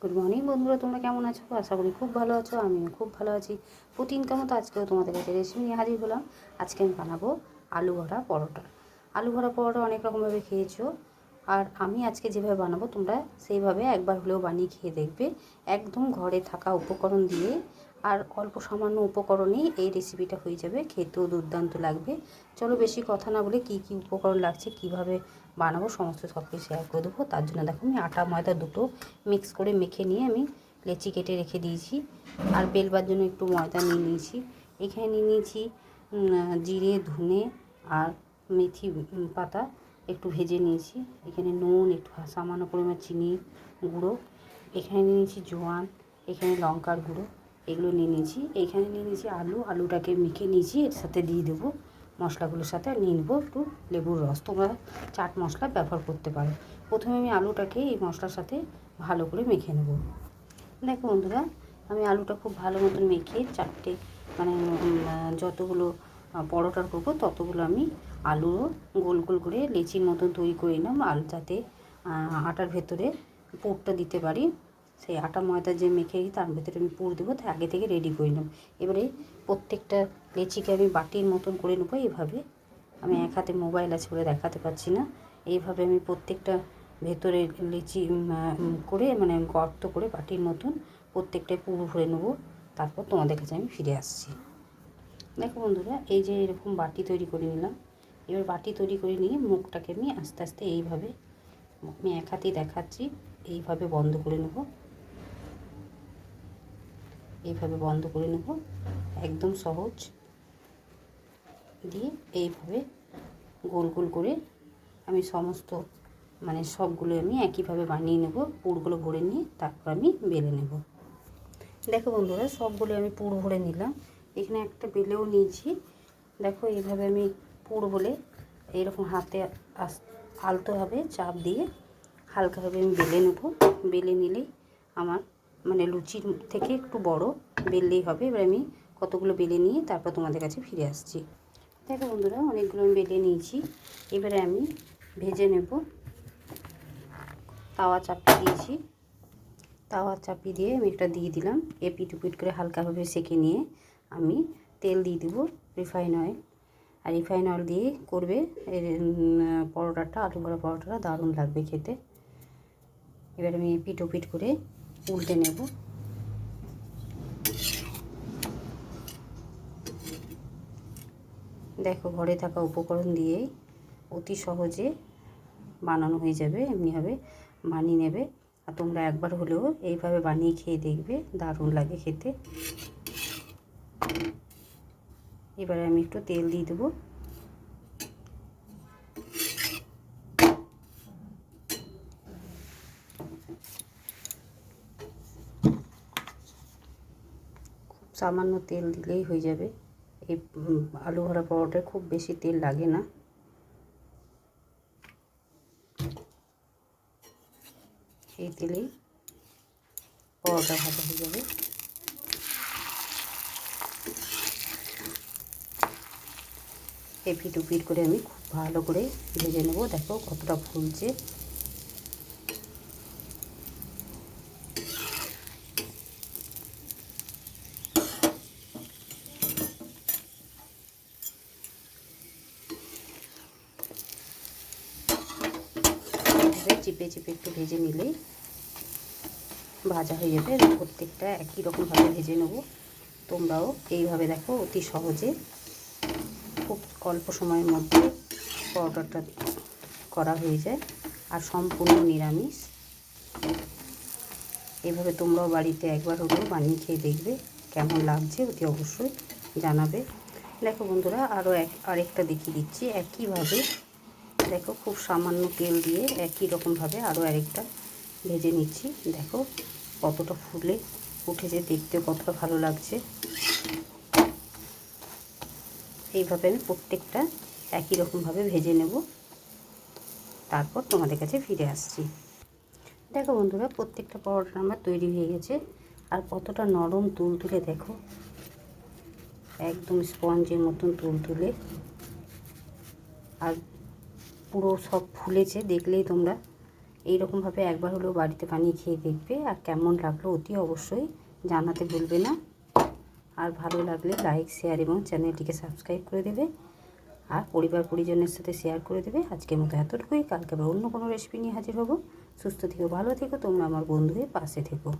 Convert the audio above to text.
Good morning বন্ধুরা, তোমরা কেমন আছো? আশা করি খুব ভালো আছো। আমিও খুব ভালো আছি। প্রতিদিনকার মতো আজকেও তোমাদের কাছে রেসিপি নিয়ে হাজির হলাম। আজকে আমি বানাবো আলু ভরা পরোটা। আলু ভরা পরোটা অনেক রকমভাবে খেয়েছো, আর আমি আজকে যেভাবে বানাবো তোমরা সেইভাবে একবার হলেও বানিয়ে খেয়ে দেখবে। একদম ঘরে থাকা উপকরণ দিয়ে আর অল্প সামান্য উপকরণেই এই রেসিপিটা হয়ে যাবে, খেতেও দুর্দান্ত লাগবে। চলো বেশি কথা না বলে কী কী উপকরণ লাগছে, কিভাবে বানাবো সমস্ত সব কিছু শেয়ার করে দেবো। তার জন্য দেখো আমি আটা ময়দা দুটো মিক্স করে মেখে নিয়ে আমি লেচি কেটে রেখে দিয়েছি, আর বেলবার জন্য একটু ময়দা নিয়ে নিয়েছি। এখানে নিয়ে নিয়েছি জিরে, ধনে আর মেথি পাতা একটু ভেজে নিয়েছি। এখানে নুন, একটু সামান্য পরিমাণ চিনি গুঁড়ো, এখানে নিয়ে নিয়েছি জোয়ান, এখানে লঙ্কার গুঁড়ো, এগুলো নিয়ে নিয়েছি। এখানে নিয়ে নিয়েছি আলুটাকে মেখে নিয়েছি, এর সাথে দিয়ে দেবো মশলাগুলোর সাথে। আর নিয়ে নেবো একটু লেবুর রস, তোমরা চাট মশলা ব্যবহার করতে পারো। প্রথমে আমি আলুটাকে এই মশলার সাথে ভালো করে মেখে নেব। দেখো বন্ধুরা, আমি আলুটা খুব ভালো মতন মেখে চারটে মানে যতগুলো পরোটার করবো ততগুলো আমি আলুও গোল গোল করে লেচির মতন তৈরি করে নিলাম, আলু যাতে আটার ভেতরে পুরটা দিতে পারি। সেই আটা ময়দা যে মেখে তার ভেতরে আমি পুর দেবো, তাই আগে থেকে রেডি করে নিলাম। এবারে প্রত্যেকটা লেচিকে আমি বাটির মতন করে নেবো। এইভাবে আমি এক হাতে মোবাইল আছে বলে দেখাতে পারছি না। এইভাবে আমি প্রত্যেকটা ভেতরে লিচি করে মানে গর্ত করে বাটির মতন প্রত্যেকটায় পুরো ভরে নেবো। তারপর তোমাদের কাছে আমি ফিরে আসছি। দেখো বন্ধুরা, এই যে এরকম বাটি তৈরি করে নিলাম। এবার বাটি তৈরি করে নিয়ে মুখটাকে আমি আস্তে আস্তে এইভাবে, আমি এক হাতেই দেখাচ্ছি, এইভাবে বন্ধ করে নেব। এইভাবে বন্ধ করে নেব, একদম সহজ। দিয়ে এইভাবে গোল গোল করে আমি সমস্ত মানে সবগুলো আমি একইভাবে বানিয়ে নেব। পুরগুলো ভরে নিয়ে তারপর আমি বেলে নেব। দেখো বন্ধুরা, সবগুলো আমি পুর ভরে নিলাম। এখানে একটা বেলেও নিয়েছি। দেখো এইভাবে আমি পুর বলে এইরকম হাতে আলতোভাবে চাপ দিয়ে হালকাভাবে আমি বেলে নেব। বেলে নিলেই আমার মানে লুচির থেকে একটু বড় বেললেই হবে। এবার আমি কতগুলো বেলে নিয়ে তারপর তোমাদের কাছে ফিরে আসছি। দেখো বন্ধুরা, অনেকগুলো আমি বেলে নিয়েছি। এবারে আমি ভেজে নেব। তাওয়া চাপিয়ে দিয়েছি। তাওয়া চাপিয়ে দিয়ে আমি একটা দিয়ে দিলাম। এপিট উপিট করে হালকাভাবে সেঁকে নিয়ে আমি তেল দিয়ে দেবো, রিফাইন অয়েল। আর রিফাইন অয়েল দিয়ে করবে পরোটাটা, আলু ভরা পরোটাটা দারুণ লাগবে খেতে। এবার আমি এপিট ওপিট করে উল্টে নেব। দেখো ঘরে থাকা উপকরণ দিয়েই অতি সহজে বানানো হয়ে যাবে। এমনিভাবে বানিয়ে নেবে, আর তোমরা একবার হলেও এইভাবে বানিয়ে খেয়ে দেখবে, দারুণ লাগে খেতে। এবারে আমি একটু তেল দিয়ে দেবো। খুব সামান্য তেল দিলেই হয়ে যাবে। এই আলু ভরা পরোটায় খুব বেশি তেল লাগে না। এই তেলেই পরোটা ভাজা হয়ে যাবে। এপিট ওপিট করে আমি খুব ভালো করে ভেজে নেব। দেখো কতটা ফুলছে। চিপে চিপে একটু ভেজে নিলেই ভাজা হয়ে যাবে। প্রত্যেকটা একই রকমভাবে ভেজে নেব। তোমরাও এইভাবে দেখো, অতি সহজে খুব অল্প সময়ের মধ্যে পরোটাটা করা হয়ে যায়, আর সম্পূর্ণ নিরামিষ। এভাবে তোমরাও বাড়িতে একবার হলেও বানিয়ে খেয়ে দেখবে, কেমন লাগছে অতি অবশ্যই জানাবে। দেখো বন্ধুরা, আরেকটা দেখিয়ে দিচ্ছি একইভাবে। দেখো খুব সামান্য তেল দিয়ে একই রকমভাবে আরও আরেকটা ভেজে নিচ্ছি। দেখো কতটা ফুলে উঠেছে, দেখতে কতটা ভালো লাগছে। এইভাবে আমি প্রত্যেকটা একই রকমভাবে ভেজে নেব, তারপর তোমাদের কাছে ফিরে আসছি। দেখো বন্ধুরা, প্রত্যেকটা পরোটা আমার তৈরি হয়ে গেছে। আর কতটা নরম তুলতুলে, দেখো একদম স্পঞ্জের মতন তুলতুলে, আর পুরো সব ফুলেছে। দেখলেই তোমরা এইরকমভাবে একবার হলেও বাড়িতে বানিয়ে খেয়ে দেখবে, আর কেমন লাগলো অতি অবশ্যই জানাতে ভুলবে না। আর ভালো লাগলে লাইক, শেয়ার এবং চ্যানেলটিকে সাবস্ক্রাইব করে দেবে, আর পরিবার পরিজনের সাথে শেয়ার করে দেবে। আজকের মতো এতটুকুই, কালকে আবার অন্য কোনো রেসিপি নিয়ে হাজির হব। সুস্থ থেকো, ভালো থেকো, তোমরা আমার বন্ধু হয়ে পাশে থেকো।